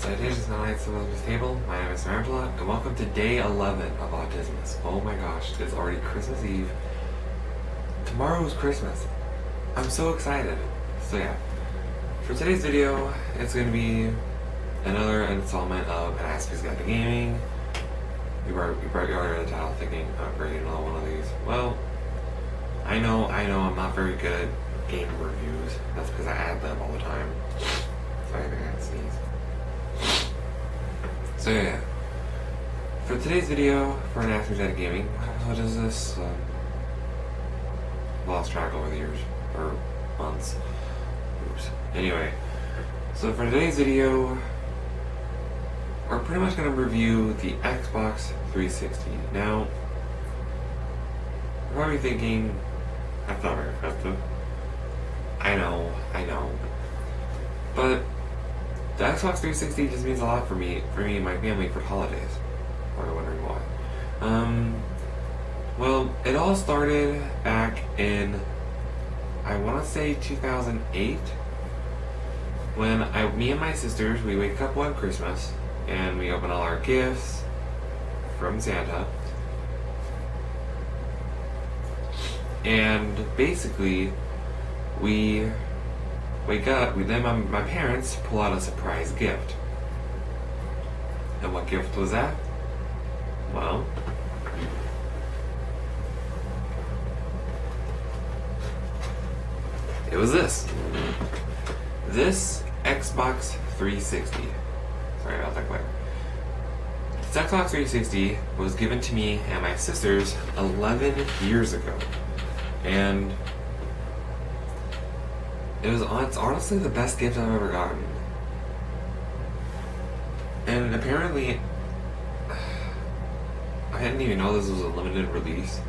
Salutations, Knights of this table. My name is Angela, and welcome to day 11 of Autismas. Oh my gosh, it's already Christmas Eve. Tomorrow is Christmas. I'm so excited. So yeah, for today's video, it's going to be another installment of An Aspie's Guide to Gaming. You probably already read the title thinking, oh great, another one of these. Well, I know, I'm not very good at game reviews. That's because I add them all the time. Sorry, I think I had to sneeze. So yeah, for today's video, for An Aspie's Guide to Gaming, what is this? Lost track over the years, or months. Oops. Anyway, so for today's video, we're pretty much going to review the Xbox 360. Now, you're probably thinking, that's not very festive. I know. But the Xbox 360 just means a lot for me and my family for holidays. Probably wondering why. Well, it all started back in, I want to say 2008, when me and my sisters, we wake up one Christmas and we open all our gifts from Santa. And basically, we wake up, then my parents pull out a surprise gift. And what gift was that? Well, it was this. This Xbox 360. Sorry about that glare. This Xbox 360 was given to me and my sisters 11 years ago. And it's honestly the best gift I've ever gotten. And apparently, I didn't even know this was a limited release,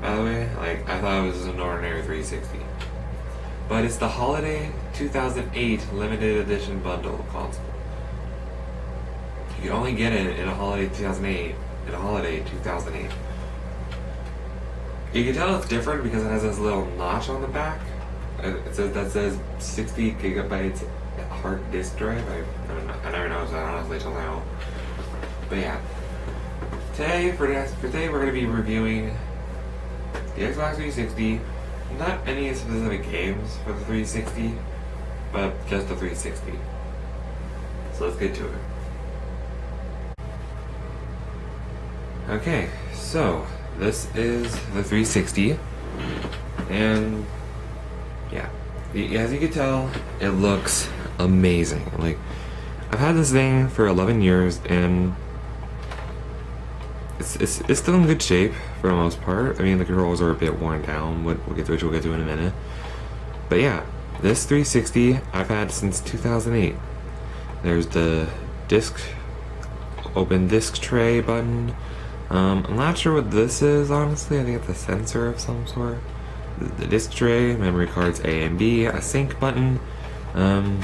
by the way. Like, I thought it was an ordinary 360. But it's the Holiday 2008 limited edition bundle console. You can only get it in a Holiday 2008. You can tell it's different because it has this little notch on the back. It says 60 gigabytes hard disk drive. I never noticed that honestly till now. But yeah, today we're going to be reviewing the Xbox 360. Not any specific games for the 360, but just the 360. So let's get to it. Okay, so this is the 360, and yeah, as you can tell, it looks amazing. Like, I've had this thing for 11 years, and it's still in good shape for the most part. I mean, the controls are a bit worn down, which we'll get to in a minute. But yeah, this 360 I've had since 2008. There's the open disc tray button. I'm not sure what this is, honestly. I think it's a sensor of some sort. The disc tray, memory cards A and B, a sync button. Those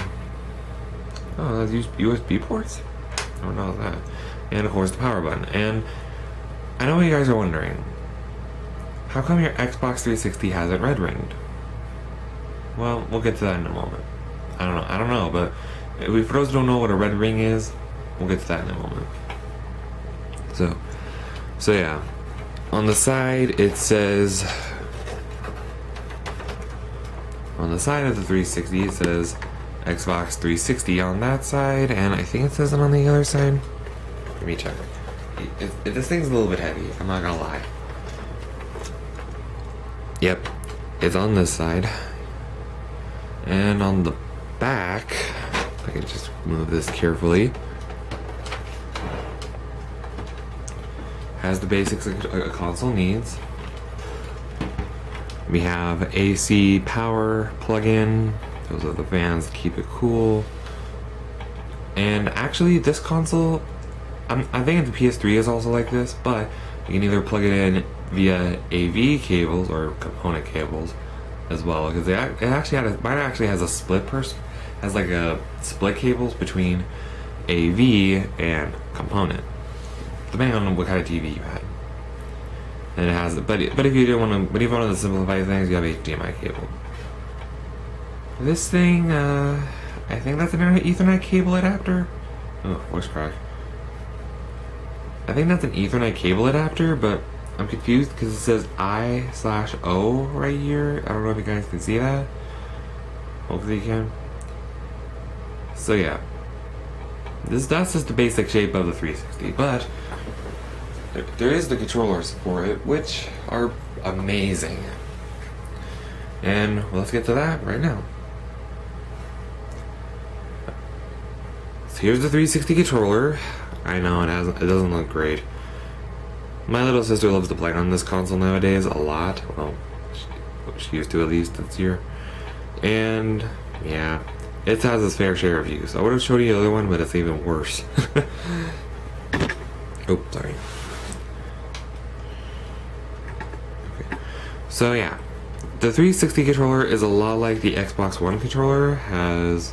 USB ports? I don't know that. And of course the power button. And I know what you guys are wondering. How come your Xbox 360 hasn't red ringed? Well, we'll get to that in a moment. I don't know, but for those who don't know what a red ring is, we'll get to that in a moment. So yeah, on the side it says, on the side of the 360 it says Xbox 360 on that side, and I think it says it on the other side. Let me check. This thing's a little bit heavy, I'm not gonna lie. Yep, it's on this side. And on the back, if I can just move this carefully, has the basics a console needs. We have AC power plug-in. Those are the fans to keep it cool. And actually, this console, I think the PS3 is also like this, but you can either plug it in via AV cables or component cables as well, because mine actually has a split has like a split cables between AV and component, depending on what kind of TV you had. And it has, but if you want to simplify things, you have HDMI cable. This thing, I think that's an Ethernet cable adapter. Oh, voice crack. I think that's an Ethernet cable adapter, but I'm confused because it says I/O right here. I don't know if you guys can see that. Hopefully you can. So yeah, that's just the basic shape of the 360, but there is the controllers for it, which are amazing. And let's get to that right now. So here's the 360 controller. I know it doesn't look great. My little sister loves to play on this console nowadays a lot. Well, she used to at least this year. And yeah, it has its fair share of use. I would have showed you the other one, but it's even worse. Oh, sorry. Okay. So yeah, the 360 controller is a lot like the Xbox One controller. Has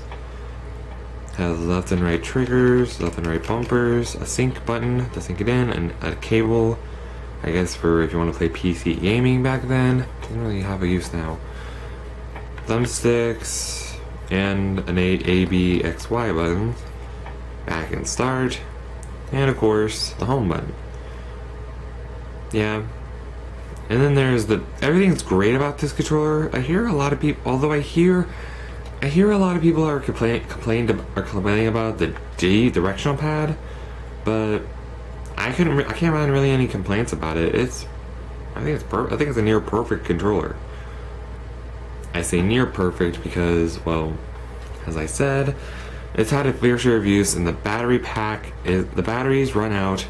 left and right triggers, left and right bumpers, a sync button to sync it in, and a cable, I guess, for if you want to play PC gaming back then. Doesn't really have a use now. Thumbsticks, and an A, B, X, Y button, back and start, and of course, the home button. Yeah. And then there's everything's great about this controller. I hear a lot of people, although I hear a lot of people are complaining about the D directional pad, but I can't find really any complaints about it. I think it's a near perfect controller. I say near perfect because, well, as I said, it's had a fair share of use, and the batteries run out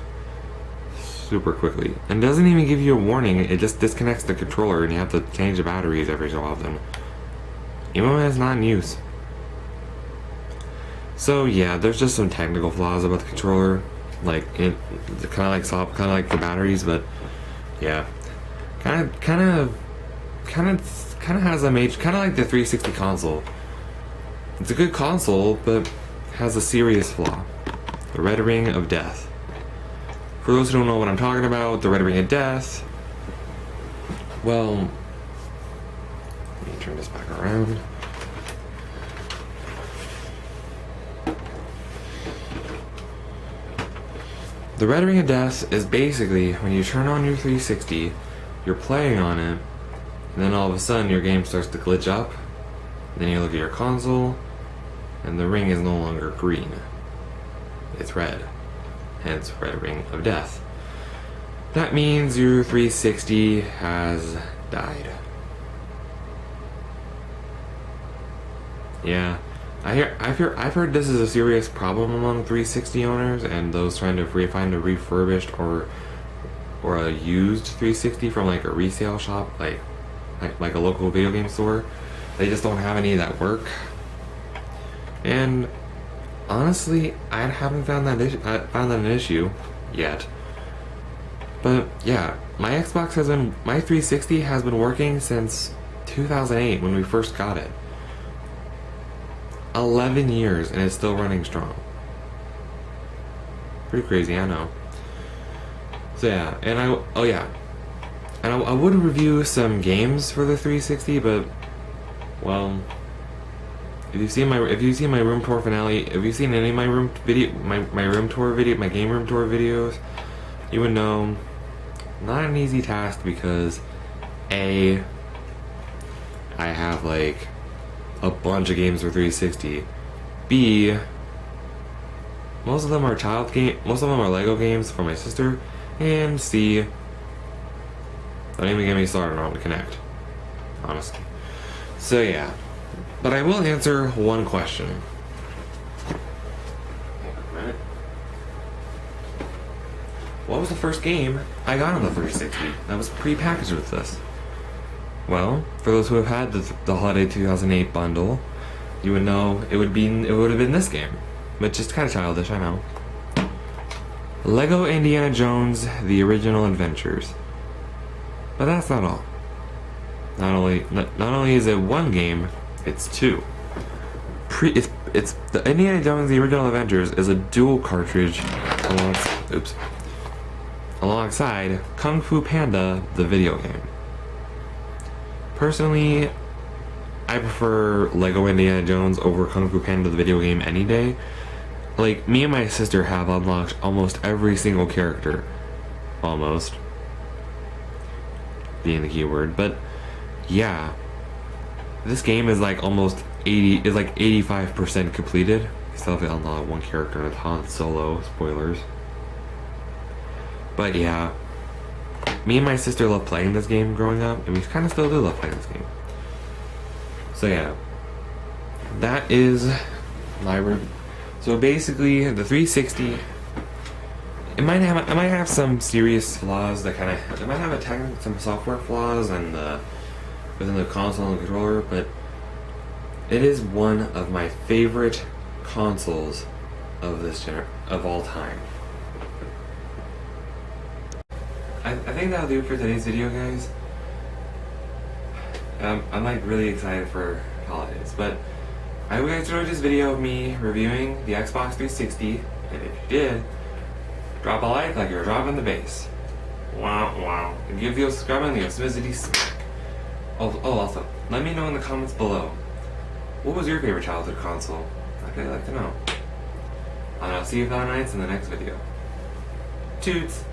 super quickly, and doesn't even give you a warning. It just disconnects the controller, and you have to change the batteries every so often, even when it's not in use. So yeah, there's just some technical flaws about the controller, like it kind of like the batteries, but yeah, kind of has a major, kind of like the 360 console. It's a good console, but has a serious flaw: the red ring of death. For those who don't know what I'm talking about, the red ring of death. Well, let me turn this back around. The red ring of death is basically when you turn on your 360, you're playing on it, and then all of a sudden your game starts to glitch up. Then you look at your console, and the ring is no longer green. It's red. Hence, red ring of death. That means your 360 has died. Yeah, I've heard this is a serious problem among 360 owners and those trying to find a refurbished or a used 360 from like a resale shop, like a local video game store. They just don't have any that work. And honestly, I haven't found that an issue yet. But yeah, my 360 has been working since 2008 when we first got it. 11 years and it's still running strong. Pretty crazy, I know. So yeah, and I would review some games for the 360, but well, if you've seen my room tour finale, if you've seen any of my room tour videos, you would know not an easy task because A, I have like a bunch of games for 360. B, most of them are most of them are Lego games for my sister. And C, don't even get me started on the Connect, honestly. So yeah, but I will answer one question. What was the first game I got on the 360 that was pre-packaged with this? Well, for those who have had the holiday 2008 bundle, you would know it would have been this game, which is kind of childish, I know. Lego Indiana Jones: The Original Adventures. But that's not all. Not only is it one game, it's two. It's the Indiana Jones: The Original Adventures is a dual cartridge alongside Kung Fu Panda, the video game. Personally, I prefer Lego Indiana Jones over Kung Fu Panda, the video game, any day. like, me and my sister have unlocked almost every single character. Almost. Being the keyword. But, yeah. This game is like almost 85% completed. We still have to unlock one character in a Han Solo. Spoilers. But, yeah. Me and my sister loved playing this game growing up, and we kind of still do love playing this game. So, yeah. That is my review. So basically, the 360, it might have some serious flaws that it might have some software flaws and within the console and controller, but it is one of my favorite consoles of all time. I think that'll do it for today's video, guys. I'm like really excited for holidays, but I hope you guys enjoyed this video of me reviewing the Xbox 360, and if you did, drop a like you're dropping the bass. Wow, wow. If you feel subscribing, the Autismas smack. Oh, also, let me know in the comments below, what was your favorite childhood console? I'd really like to know. And I'll see you Valentine's in the next video. Toots!